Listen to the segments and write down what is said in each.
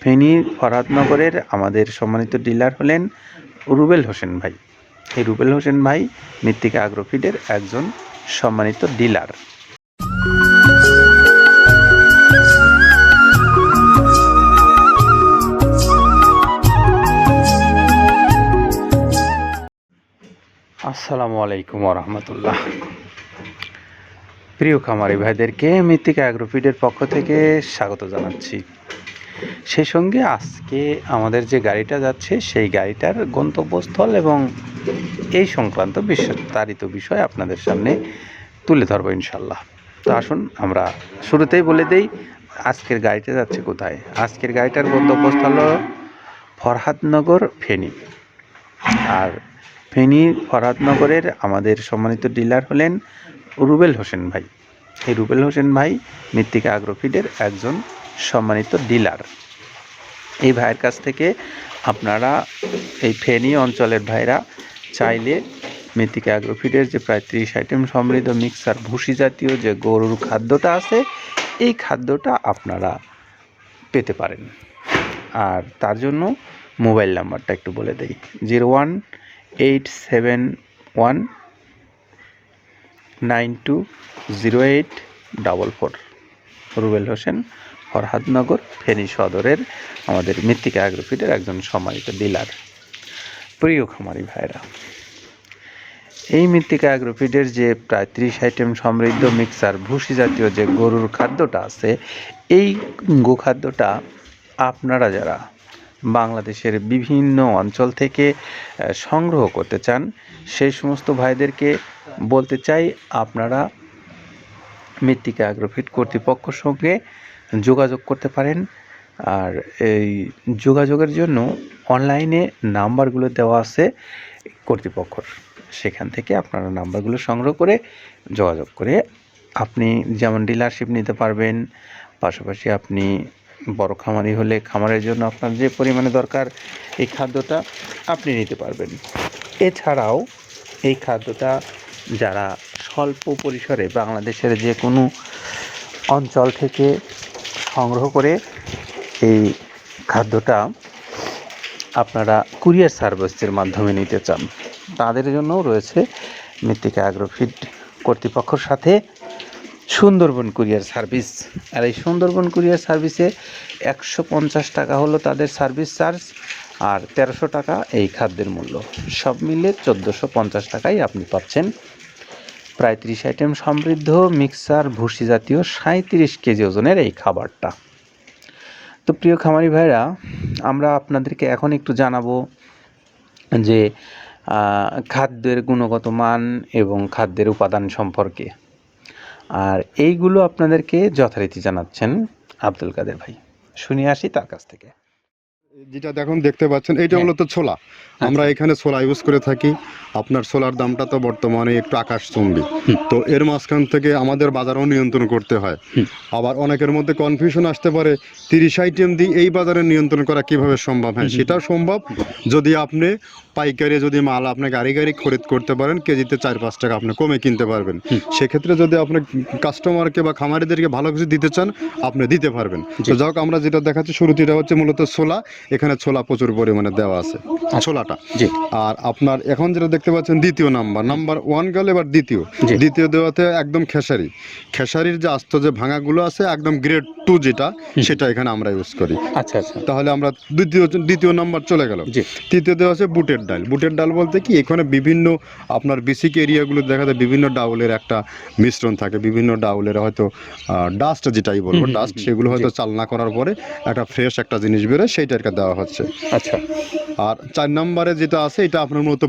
ফেনী ফরহাদনগরের আমাদের সম্মানিত ডিলার হলেন রুবেল হোসেন ভাই। এই রুবেল হোসেন ভাই মৃত্তিকা অ্যাগ্রোফিডের একজন সম্মানিত ডিলার। আসসালামু আলাইকুম রহমতুল্লাহ। প্রিয় খামারি ভাইদেরকে মৃত্তিকা অ্যাগ্রোফিডের পক্ষ থেকে স্বাগত জানাচ্ছি। সেই সঙ্গে আজকে আমাদের যে গাড়িটা যাচ্ছে সেই গাড়িটার গন্তব্যস্থল এবং এই সংক্রান্ত বিস্তারিত বিষয় আপনাদের সামনে তুলে ধরবো ইনশাল্লাহ। তো আসুন আমরা শুরুতেই বলে দেই আজকের গাড়িটা যাচ্ছে কোথায়। আজকের গাড়িটার গন্তব্যস্থল ফরহাদনগর ফেনী। আর ফেনী ফরহাদনগরের আমাদের সম্মানিত ডিলার হলেন রুবেল হোসেন ভাই। এই রুবেল হোসেন ভাই মৃত্তিকা অ্যাগ্রোফিডের একজন সম্মানিত ডিলার। এই ভাইয়ের কাছ থেকে আপনারা এই ফেনী অঞ্চলের ভাইরা চাইলে মৃত্তিকা অ্যাগ্রোফিডের যে প্রায় 30 আইটেম সমৃদ্ধ মিক্সার ভুসি জাতীয় যে গরুর খাদ্যটা আছে এই খাদ্যটা আপনারা পেতে পারেন। আর তার জন্য মোবাইল নাম্বারটা একটু বলে দেই, 01871920844। রুবেল হোসেন, ফরহাদনগর, ফেনী সদরের আমাদের মৃত্তিকা অ্যাগ্রোফিডের একজন সম্মানিত ডিলার। প্রিয় খামারি ভাইরা, এই মৃত্তিকা অ্যাগ্রোফিডের যে প্রায় 30 আইটেম সমৃদ্ধ মিক্সার ভুসি জাতীয় যে গরুর খাদ্যটা আছে এই গোখাদ্যটা আপনারা যারা বাংলাদেশের বিভিন্ন অঞ্চল থেকে সংগ্রহ করতে চান সেই সমস্ত ভাইদেরকে বলতে চাই আপনারা মৃত্তিকা অ্যাগ্রোফিড কর্তৃপক্ষের সঙ্গে যোগাযোগ করতে পারেন। আর এই যোগাযোগের জন্য অনলাইনে নাম্বারগুলো দেওয়া আছে কর্তৃপক্ষর, সেখান থেকে আপনারা নাম্বারগুলো সংগ্রহ করে যোগাযোগ করে আপনি যেমন ডিলারশিপ নিতে পারবেন, পাশাপাশি আপনি বড় খামারি হলে খামারের জন্য আপনার যে পরিমাণে দরকার এই খাদ্যটা আপনি নিতে পারবেন। এছাড়াও এই খাদ্যটা যারা স্বল্প পরিসরে বাংলাদেশের যে কোনো অঞ্চল থেকে সংগ্রহ করে এই খাদ্যটা আপনারা কুরিয়ার সার্ভিসের মাধ্যমে নিতে চান তাদের জন্যও রয়েছে মৃত্তিকা অ্যাগ্রোফিড কর্তৃপক্ষের সাথে সুন্দরবন কুরিয়ার সার্ভিস। আর এই সুন্দরবন কুরিয়ার সার্ভিসে 150 টাকা হলো তাদের সার্ভিস চার্জ, আর 1300 টাকা এই খাদ্যের মূল্য। সব মিলে 1450 টাকায় আপনি পাচ্ছেন প্রায় 30 আইটেম সমৃদ্ধ মিক্সার ভুসি জাতীয় 37 কেজি ওজনের এই খাবারটা। তো প্রিয় খামারি ভাইরা, আমরা আপনাদেরকে এখন একটু জানাবো যে খাদ্যের গুণগত মান এবং খাদ্যের উপাদান সম্পর্কে। আর এইগুলো আপনাদেরকে যথারীতি জানাচ্ছেন আব্দুল কাদের ভাই। শুনে আসি তার কাছ থেকে। যেটা দেখতে পাচ্ছেন এটা মূলত ছোলা। আমরা এখানে ছোলা ইউজ করে থাকি। আপনার ছোলার দামটা তো বর্তমানে একটু আকাশচুম্বী, তো এর মাঝখান থেকে আমাদের বাজারও নিয়ন্ত্রণ করতে হয়। আবার অনেকের মধ্যে কনফিউশন আসতে পারে 30 আইটেম দিয়ে এই বাজারে নিয়ন্ত্রণ করা কিভাবে সম্ভব। হ্যাঁ, সেটাও সম্ভব যদি আপনি পাইকারি যদি মাল আপনি গাড়ি খরিদ করতে পারেন, কেজিতে 4-5 টাকা আপনি কমে কিনতে পারবেন। সেক্ষেত্রে যদি আপনি কাস্টমারকে বা খামারিদেরকে ভালো কিছু দিতে চান আপনি দিতে পারবেন। তো যাক, আমরা যেটা দেখাচ্ছি শুরুতে এটা হচ্ছে মূলত ছোলা। এখানে ছোলা প্রচুর পরিমাণে দেওয়া আছে ছোলাটা। আর আপনার এখন যেটা দেখতে পাচ্ছেন দ্বিতীয় নাম্বার 1 গেল, এবার দ্বিতীয় দেওয়াতে একদম খেসারির যে আস্ত যে ভাঙাগুলো আছে একদম গ্রেড 2 যেটা, সেটা এখানে আমরা ইউজ করি। আচ্ছা, তাহলে আমরা দ্বিতীয় নাম্বার চলে গেল। তৃতীয় দেওয়া আছে বুটের ডাল বলতে কি, এখানে বিভিন্ন আপনার বেসিক এরিয়াগুলো দেখা যায় বিভিন্ন ডাউলের একটা মিশ্রণ থাকে, বিভিন্ন ডাউলের হয়তো ডাস্ট যেটাই বলবো ডাস্ট, সেগুলো হয়তো চালনা করার পরে একটা ফ্রেশ একটা জিনিস বেরোয়, সেইটাকে দেওয়া হচ্ছে। আচ্ছা, আর 4 নম্বরে যেটা আছে এটা আপনার মূলত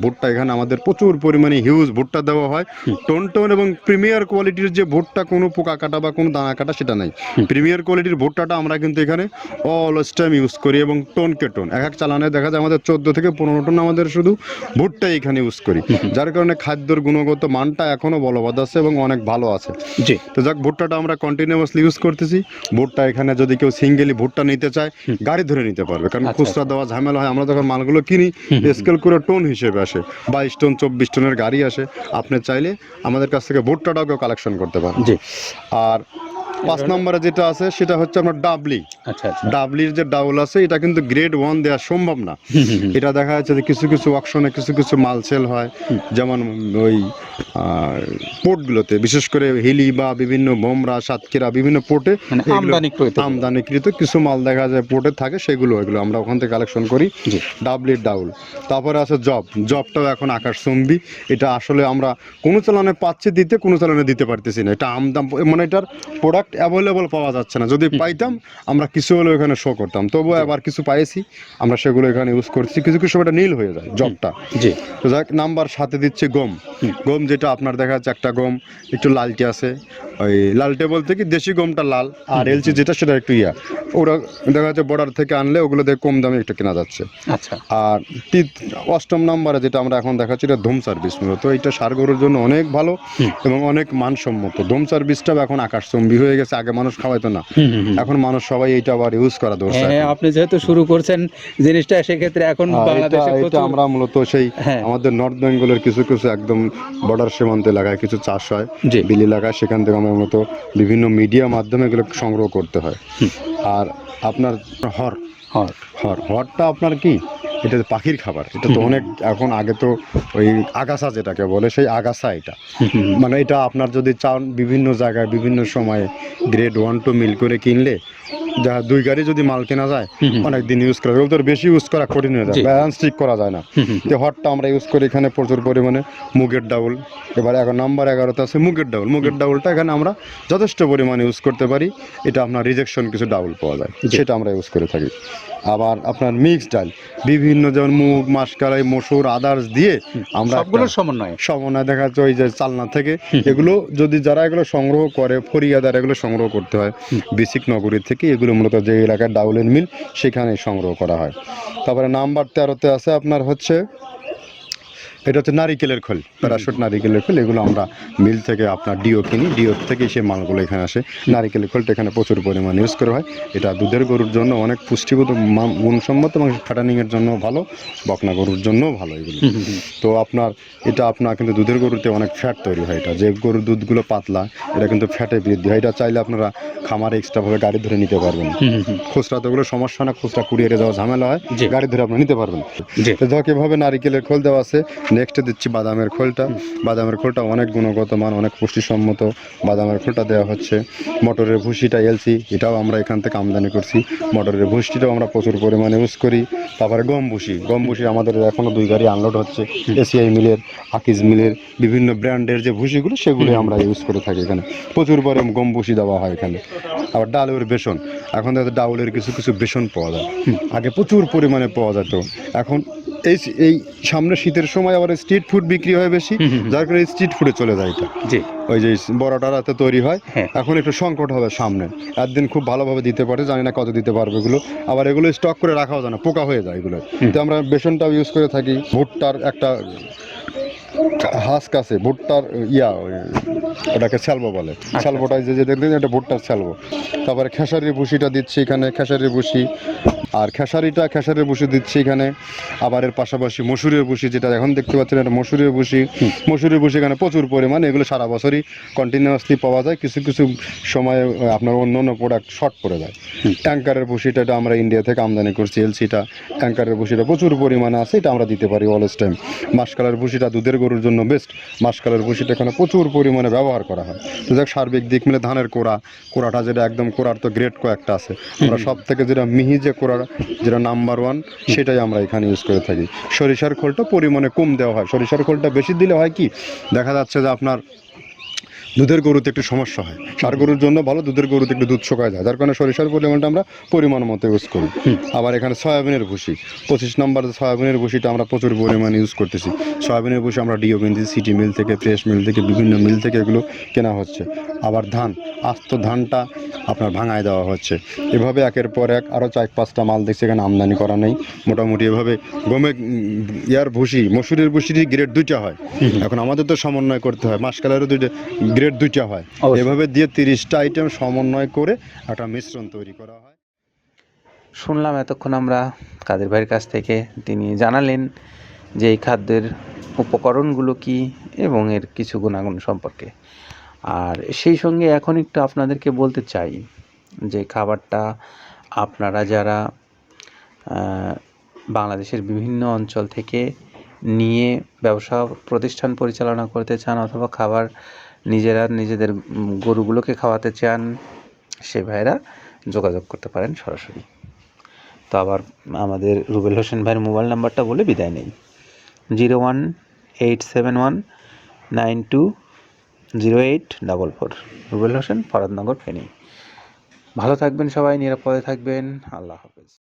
ভুট্টা এখানে আমাদের প্রচুর পরিমাণে হিউজ ভুট্টা দেওয়া হয়। টোন এবং প্রিমিয়ার কোয়ালিটির যে ভুট্টা, কোনো পোকা কাটা বা কোনো দানা কাটা সেটা নাই। প্রিমিয়ার কোয়ালিটির ভুট্টাটা আমরা কিন্তু এখানে অলওয়েজ টাইম ইউজ করি, এবং টোনকে টোন এক চালানে দেখা যায় আমাদের 14 থেকে 15 টন আমাদের শুধু ভুট্টা এখানে ইউজ করি, যার কারণে খাদ্যের গুণগত মানটা এখনো বলবৎ আছে এবং অনেক ভালো আছে। জি, তো যাক, ভুট্টাটা আমরা কন্টিনিউয়াসলি ইউজ করতেছি। ভুট্টা এখানে যদি কেউ সিঙ্গেলি ভুট্টা নিতে চায় গাড়ি ধরে নিতে পারবে, কারণ খুচরা দেওয়া ঝামেলা হয়। আমরা যখন মালগুলো কিনি স্কেল করে টোন হিসেবে আসে, 22 টন 24 টনের গাড়ি আসে। আপনি চাইলে আমাদের কাছ থেকে ভুট্টাটাও কেউ কালেকশন করতে পারেন। জি, আর 5 নম্বরে যেটা আছে সেটা হচ্ছে আপনার আচ্ছা আচ্ছা। ডাবলির যে ডাউল আছে এটা কিন্তু গ্রেড 1 দেওয়া সম্ভব না। এটা দেখা যাচ্ছে যে কিছু কিছু অকশনে কিছু কিছু মাল সেল হয়, যেমন ওই পোর্টগুলোতে, বিশেষ করে হিলি বা বিভিন্ন বোমরা, সাতক্ষীরা বিভিন্ন পোর্টে মানে আমদানিকৃত কিছু মাল দেখা যায় পোর্টে থাকে, সেগুলো এগুলো আমরা ওখান থেকে কালেকশন করি। ডাবলির ডাউল। তারপরে আছে জবটাও এখন আকাশচুম্বী। এটা আসলে আমরা কোনো চালানে পাচ্ছি দিতে, কোনো চালানে দিতে পারতেছি না। এটা আমদাম, মানে এটার প্রোডাক্ট অ্যাভেলেবল পাওয়া যাচ্ছে না। যদি পাইতাম আমরা কিছু হলেও এখানে শো করতাম, তবুও আবার কিছু পাইছি আমরা, সেগুলো এখানে ইউজ করছি। কিছু কিছু সময় নীল হয়ে যায় জবটা। তো যাক, নাম্বার সাথে দিচ্ছে গম। গম যেটা আপনার দেখা যাচ্ছে একটা গম একটু লালটে আছে, ওই লালটে বলতে কি দেশি গমটা লাল, আর এলচি যেটা সেটা একটু ওরা দেখা যাচ্ছে বর্ডার থেকে আনলে ওগুলো দিয়ে কম দামে একটু কেনা যাচ্ছে। আচ্ছা। আর 8ম নাম্বারে যেটা আমরা এখন দেখাচ্ছি এটা ধুম সার্ভিস। মূলত এটা ষাঁড় গরুর জন্য অনেক ভালো এবং অনেক মানসম্মত। ধুম সার্ভিসটাও এখন আকাশচুম্বী হয়ে গেছে। আগে মানুষ খাওয়াইতো না, এখন মানুষ সবাই এইটা আবার ইউজ করা দরকার। হ্যাঁ, আপনি যেহেতু শুরু করছেন জিনিসটা, সেক্ষেত্রে এখন বাংলাদেশে এটা আমরা মূলত সেই আমাদের নর্থ বেঙ্গলের কিছু কিছু একদম বর্ডার সীমান্ত এলাকায় কিছু চাষ হয়, বিল এলাকায়, সেখান থেকে আমরা মূলত বিভিন্ন মিডিয়া মাধ্যমে এগুলো সংগ্রহ করতে হয়। আর আপনার হরটা আপনার কি, এটা পাখির খাবার। এটা তো অনেক এখন, আগে তো ওই আগাছা যেটাকে বলে, সেই আগাছা এটা। মানে এটা আপনার যদি চান বিভিন্ন জায়গায় বিভিন্ন সময়ে গ্রেড 1 2 মিল করে কিনলে, যা 2 গাড়ি যদি মাল কেনা যায়, অনেক দিন ইউজ করা যায়। ওদের বেশি ইউজ করা কঠিন হয়ে যায়, ব্যালেন্স ঠিক করা যায় না। তো হটটা আমরা ইউজ করি এখানে প্রচুর পরিমাণে। মুগের ডাউল, এবার এখন নাম্বার 11তে আছে মুগের ডাউল। মুগের ডাউলটা এখানে আমরা যথেষ্ট পরিমাণে ইউজ করতে পারি। এটা আপনার রিজেকশন কিছু ডাউল পাওয়া যায়, সেটা আমরা ইউজ করে থাকি। আবার আপনার মিক্স ডাল, বিভিন্ন যেমন মুগ, মাসকলাই, মসুর, আদার্স দিয়ে আমরা সবগুলোর সমন্বয় দেখা যাচ্ছে ওই যে চালনা থেকে। এগুলো যদি যারা এগুলো সংগ্রহ করে, ফরিয়াদার এগুলো সংগ্রহ করতে হয় বেসিক নগরী থেকে। এগুলো মূলত যে এলাকায় ডাউলের মিল সেখানে সংগ্রহ করা হয়। তারপরে নাম্বার 13তে আছে আপনার হচ্ছে, এটা হচ্ছে নারিকেলের খোল, প্যারাশুট নারিকেলের খোল। এগুলো আমরা মিল থেকে আপনার ডিও কিনি, ডিও থেকে সেই মালগুলো এখানে আসে। নারিকেলের খোলটা এখানে প্রচুর পরিমাণে ইউজ করা হয়। এটা দুধের গরুর জন্য অনেক পুষ্টিগত গুণসম্মত এবং ফ্যাটানিংয়ের জন্য ভালো, বকনা গরুর জন্যও ভালো এগুলো। তো আপনার এটা আপনার কিন্তু দুধের গরুতে অনেক ফ্যাট তৈরি হয়। এটা যে গরুর দুধগুলো পাতলা, এটা কিন্তু ফ্যাটে বৃদ্ধি হয়। এটা চাইলে আপনারা খামারে এক্সট্রাভাবে গাড়ি ধরে নিতে পারবেন। খুচরা তো ওগুলো সমস্যা না, খুচরা কুরিয়ারে যাওয়া ঝামেলা হয়, গাড়ি ধরে আপনি নিতে পারবেন। তো যাক, এভাবে নারিকেলের খোল দেওয়া আছে। নেক্সটে দিচ্ছি বাদামের খোলটা। বাদামের খোলটা অনেক গুণগত মান, অনেক পুষ্টিসম্মত। বাদামের খোলটা দেওয়া হচ্ছে। মটরের ভুসিটা এলসি, এটাও আমরা এখান থেকে আমদানি করছি। মটরের ভুসিটাও আমরা প্রচুর পরিমাণে ইউজ করি। তারপরে গম ভুসি আমাদের এখনও 2 গাড়ি আনলোড হচ্ছে। এসিআই মিলের, আকিজ মিলের বিভিন্ন ব্র্যান্ডের যে ভুসিগুলো, সেগুলো আমরা ইউজ করে থাকি এখানে। প্রচুর পরিমাণে গম ভুসি দেওয়া হয় এখানে। আবার ডালের বেসন, এখন ডাউলের কিছু কিছু বেসন পাওয়া যায়। আগে প্রচুর পরিমাণে পাওয়া যেত। এখন এই সামনে শীতের সময় আবার স্ট্রিট ফুড বিক্রি হয় বেশি, যার কারণে স্ট্রিট ফুডে চলে যায় এটা। ওই যে বড়টারাতে তৈরি হয়। এখন একটু সংকট হবে সামনে, একদিন খুব ভালোভাবে দিতে পারে, জানি না কত দিতে পারবে এগুলো। আবার এগুলো স্টক করে রাখাও যায় না, পোকা হয়ে যায় এগুলো। তো আমরা বেসনটাও ইউজ করে থাকি। ভুট্টার একটা হাস্ক আছে, ভুট্টার ওটাকে স্যালবো বলে। স্যালবোটাই যে দেখলেন, এটা ভুট্টার স্যালবো। তারপরে খেসারির ভুসিটা দিচ্ছি এখানে, খেসারির ভুসি। আর খেসারির ভুসি দিচ্ছি এখানে। আবার এর পাশাপাশি মসুরের ভুসি, যেটা এখন দেখতে পাচ্ছেন, এটা মসুরের ভুসি। মসুরের ভুসি এখানে প্রচুর পরিমাণে, এগুলো সারা বছরই কন্টিনিউয়াসলি পাওয়া যায়। কিছু কিছু সময়ে আপনার অন্য অন্য প্রোডাক্ট শর্ট পড়ে যায়। ট্যাঙ্কারের ভুসিটা, এটা আমরা ইন্ডিয়া থেকে আমদানি করছি। এলসিটা, ট্যাঙ্কারের ভুসিটা প্রচুর পরিমাণে আছে, এটা আমরা দিতে পারি অলওয়েজ টাইম। মাসকালের ভুসিটা দুধের গরুর জন্য বেস্ট। মাসকালের ভুসিটা এখানে প্রচুর পরিমাণে ব্যবহার করা হয়। তো যাক, সার্বিক দিক মিলে ধানের কোড়াটা যেটা একদম, কোড়ার তো গ্রেড কয়েকটা আছে। আমরা সব থেকে যেটা মিহি যে কোড়া, যেটা নাম্বার 1, সেটাই আমরা এখানে ইউজ করে থাকি। সরিষার খোলটা পরিমাণে কম দেওয়া হয়। সরিষার খোলটা বেশি দিলে হয় কি, দেখা যাচ্ছে যে আপনার দুধের গরুতে একটু সমস্যা হয়। ষাঁড় গরুর জন্য ভালো, দুধের গরুতে একটু দুধ শুকায় যায়, যার কারণে সরিষার পরিমাণটা আমরা পরিমাণ মতো ইউজ করি। আবার এখানে সয়াবিনের ভুসি, 25 নম্বর সয়াবিনের ভুসিটা আমরা প্রচুর পরিমাণে ইউজ করতেছি। সয়াবিনের ভুসি আমরা ডিও কিনছি সিটি মিল থেকে, ফ্রেশ মিল থেকে, বিভিন্ন মিল থেকে এগুলো কেনা হচ্ছে। আবার ধান, আস্ত ধানটা আপনার ভাঙায় দেওয়া হচ্ছে। এভাবে একের পর এক আরও 4-5টা মাল দেখছি এখানে আমদানি করা নেই। মোটামুটি এভাবে গমে ভুসি, মসুরের ভুসিরই গ্রেড 2টা হয়। এখন আমাদের তো সমন্বয় করতে হয়, মাসকালেরও গ্রেড 2টা হয়। এভাবে দিয়ে 30টা আইটেম সমন্বয় করে একটা মিশ্রণ তৈরি করা হয়। শুনলাম এতক্ষণ আমরা কাদের ভাইয়ের কাছ থেকে, তিনি জানালেন যে এই খাদ্যের উপকরণগুলো কি এবং এর কিছু গুণাগুণ সম্পর্কে। আর সেই সঙ্গে এখন একটু আপনাদেরকে বলতে চাই যে খাবারটা আপনারা যারা বাংলাদেশের বিভিন্ন অঞ্চল থেকে নিয়ে ব্যবসা প্রতিষ্ঠান পরিচালনা করতে চান অথবা খাবার নিজেরা নিজেদের গরুগুলোকে খাওয়াতে চান, সে ভাইরা যোগাযোগ করতে পারেন সরাসরি। তো আবার আমাদের রুবেল হোসেন ভাইয়ের মোবাইল নাম্বারটা বলে বিদায় নেই, 01871920844। রুবেল হোসেন, ফরহাদনগর, ফেনী। ভালো থাকবেন সবাই, নিরাপদে থাকবেন। আল্লাহ হাফেজ।